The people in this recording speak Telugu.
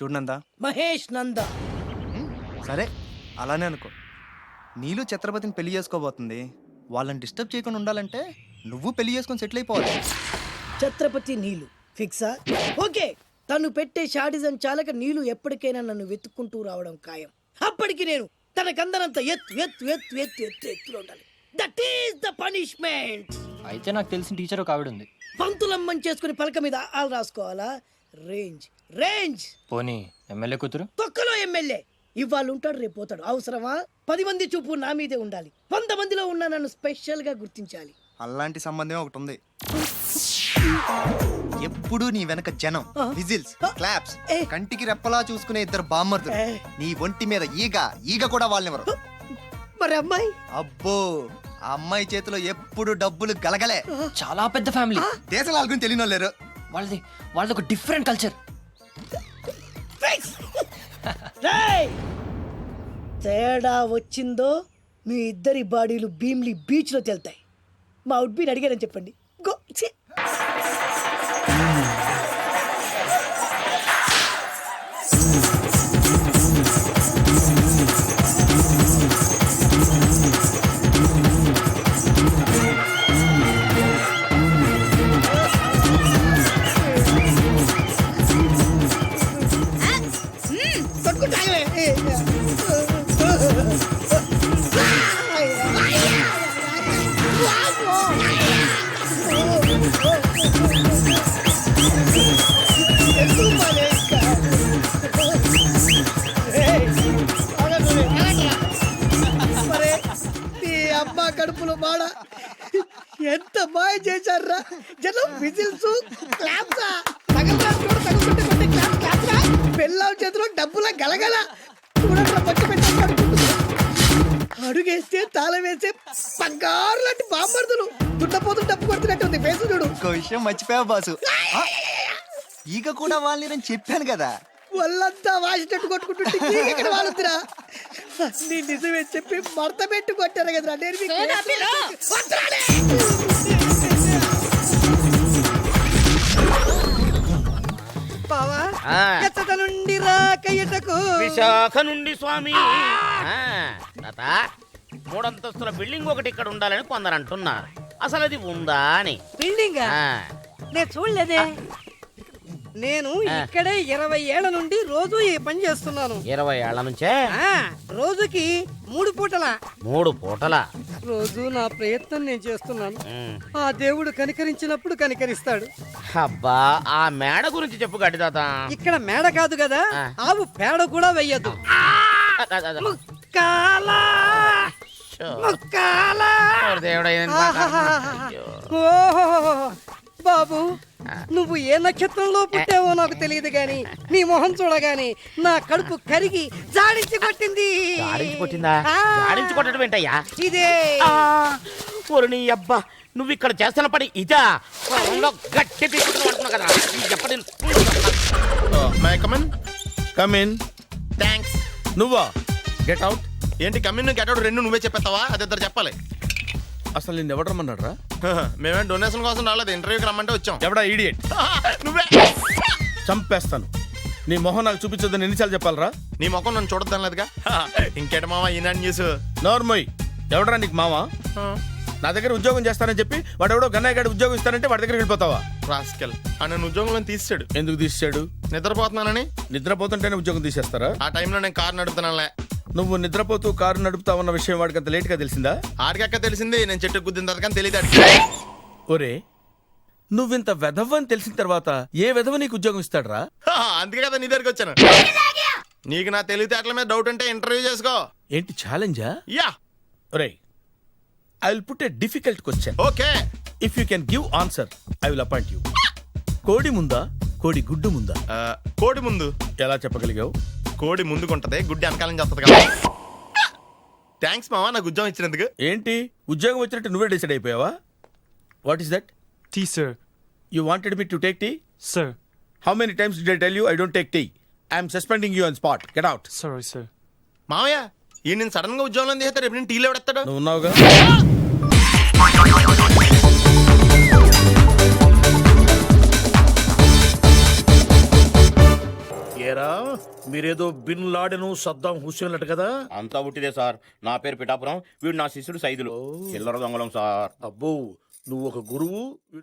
ఎవరు నందా? మహేష్ నంద. సరే అలానే అనుకో. నీళ్ళు ఛత్రపతిని పెళ్లి చేసుకోబోతుంది. వాళ్ళని డిస్టర్బ్ చేయకుండా ఉండాలంటే నువ్వు పెళ్లి చేసుకొని సెటిల్ అయిపోవాలి. ఛత్రపతి నీలు ఫిక్సా? ఓకే. తను పెట్టే షాడిజం చాలక నీలు ఎప్పటికైనా నన్ను వెతుక్కుంటూ రావడం ఖాయం. అప్పటికి నేను తనకందనంత ఎత్తులో ఉండాలి. That is the punishment. అయితే నాకు తెలిసిన టీచర్ ఒక ఆవిడ ఉంది. పంతులమ్మని చేసుకుని పలక మీద ఆలు రాసుకోవాలా? Range range. పోనీ ఎమ్మెల్యే కూతురు? తొక్కలో ఎమ్మెల్యే. ఇవాళ ఉంటాడు, రేపు పోతాడు. అవసరమా? 10 మంది చూపు నా మీదే ఉండాలి. 100 మందిలో ఉన్న నన్ను స్పెషల్ గా గుర్తించాలి. అలాంటి సంబంధం ఒకటి ఉంది. ఎప్పుడు నీ వెనక జనం, విజిల్స్, క్లాప్స్, కంటికి రెప్పలా చూసుకునే 2 బామ్మర్దులు. నీ ఒంటి మీద ఈగ కూడా వాళ్ళెవరు. మరి అమ్మాయి? అబ్బో, ఆ అమ్మాయి చేతిలో ఎప్పుడు డబ్బులు గలగలే. చాలా పెద్ద ఫ్యామిలీ. దేశాల గురించి తెలియని లేరు. వాళ్ళది ఒక డిఫరెంట్ కల్చర్. తేడా వచ్చిందో మీ ఇద్దరి బాడీలు భీమ్లీ బీచ్ లో తేలుతాయి. మా ఉడ్బీని అడిగారని చెప్పండి. గో. కడుపులో బాడ ఎంత మాయ చేశారా జనం. విజిల్స్, క్లాప్స్, పెళ్ళాం చేతిలో డబ్బుల గలగల. అడుగేస్తే తాళం వేస్తే బంగారు లాంటి బాంబర్దులు. దున్నపోతు డబ్బు కొడుతున్నట్టుంది ఫేసు చూడు. ఇంకో విషయం మర్చిపోయావు బాసు. ఈగ కూడా వాళ్ళని చెప్పాను కదా. వాళ్ళంతా వాసినట్టు కొట్టుకుంటుంటే ఇక్కడ వాళ్ళురా. నీ నిజమే చెప్పి మడత పెట్టి కొట్టారు కదరా. బావా ఎచ్చట నుండి రాకయ్యటకు విశాఖ నుండి స్వామి. తాత, 3 అంతస్తుల బిల్డింగ్ ఒకటి ఇక్కడ ఉండాలని కొందరు అంటున్నారు. అసలు అది ఉందా అని. బిల్డింగ్ నేను చూడలేదే. నేను ఇక్కడే 20 ఏళ్ల నుండి రోజు ఈ పని చేస్తున్నాను. 20 ఏళ్ల నుంచే? రోజుకి 3 పూటలా. 3 పూటలా? రోజు నా ప్రయత్నం నేను చేస్తున్నాను. ఆ దేవుడు కనికరించినప్పుడు కనికరిస్తాడు. అబ్బా, ఆ మేడ గురించి చెప్పు గడ్డి తాత. ఇక్కడ మేడ కాదు కదా, ఆవు పేడ కూడా వెయ్యదు. బాబు, నువ్వు ఏ నక్షత్రంలో పుట్టావో నాకు తెలియదు గాని నీ మొహం చూడగాని నా కడుపు కరిగి జాడించి కొట్టింది. జాడించి కొట్టడం ఏంటయ్యా? ఇదే. నీ అబ్బా, నువ్వు ఇక్కడ చేస్తున్న పని ఇదా? గట్టి తీసుకుంటున్నా కదా. థ్యాంక్స్. నువ్వా? Get out. ఏంటి కమిన్ గెట్ అవుట్ రెండు నువ్వే చెప్పేస్తావా? అది ఇద్దరు చెప్పాలి. అసలు నేను ఎవరు రమ్మన్నాడు రా? మేమే డొనేషన్ కోసం రాలేదు, ఇంటర్వ్యూకి రమ్మంటే వచ్చాం. ఎవడా ఈడియట్? నువ్వే. చంపేస్తాను. నీ మొహం నాకు చూపించొద్దని ఎన్నిసార్లు చెప్పాలరా? నీ మొహం నన్ను చూడద్దాం లేదుగా. ఇంకేట మావా ఈనాడు న్యూస్? నోర్మోయ్, ఎవడరా నీకు మావా? నా దగ్గర ఉద్యోగం చేస్తానని చెప్పి వాడు ఎవడో గన్నయ్య గారి ఉద్యోగం ఇస్తానంటే వాడి దగ్గర వెళ్ళిపోతావా? రాస్కెల్, నన్ను ఉద్యోగంలో తీసాడు. ఎందుకు తీసాడు? నిద్రపోతున్నానని. నిద్రపోతుంటేనే ఉద్యోగం తీసేస్తారా? ఆ టైంలో నేను కారు నడుపుతున్నానులే. నువ్వు నిద్రపోతూ కారు నడుపుతా ఉన్న విషయం వాడికి అంత లేట్ గా తెలిసిందా? ఆడికక్క తెలిసింది, నేను చెట్టు గుద్దిన తర్వాత కానీ తెలియదు. ఒరే, నువ్వింత వెధవ అని తెలిసిన తర్వాత ఏ వెధవ నీకు ఉద్యోగం ఇస్తాడరా? అందుకే కదా నీ దగ్గరికి వచ్చాను. నీకు నా తెలివితేటల మీద డౌట్ అంటే ఇంటర్వ్యూ చేసుకో. ఏంటి ఛాలెంజా? యా. ఒరే, I will put a difficult question. Okay. If you can give answer, I will appoint you. కోడి ముందా, కోడి గుడ్డు ముందా? కోడి ముందు. ఎలా చెప్పగలిగావు? కోడి ముందుకుంటది, గుడ్డి వెనకాలని చేస్తుంది కదా. థ్యాంక్స్ మావా నాకు ఉద్యోగం ఇచ్చినందుకు. ఏంటి ఉద్యోగం వచ్చినట్టు నువ్వే డిసైడ్ అయిపోయావా? What is that? Tea, sir. You wanted me to take tea? Sir. How many times did I tell you I don't take tea? I am suspending you on spot. Get out. Sorry, sir. మావయ్య, ఈ నేను సడన్ గా ఉద్యోగంలో తీసేస్తే రేపు నేను టీలో ఎవడెత్తాడు? నువ్వు ఉన్నావుగా. ఏరా మీరేదో బిన్ లాడెను సద్దాం హుస్సేన్ అట కదా? అంతా ఉట్టిదే సార్. నా పేరు పిఠాపురం, వీడు నా శిష్యుడు సైదులు. చిల్లర దొంగలం సార్. అబ్బో, నువ్వు ఒక గురువు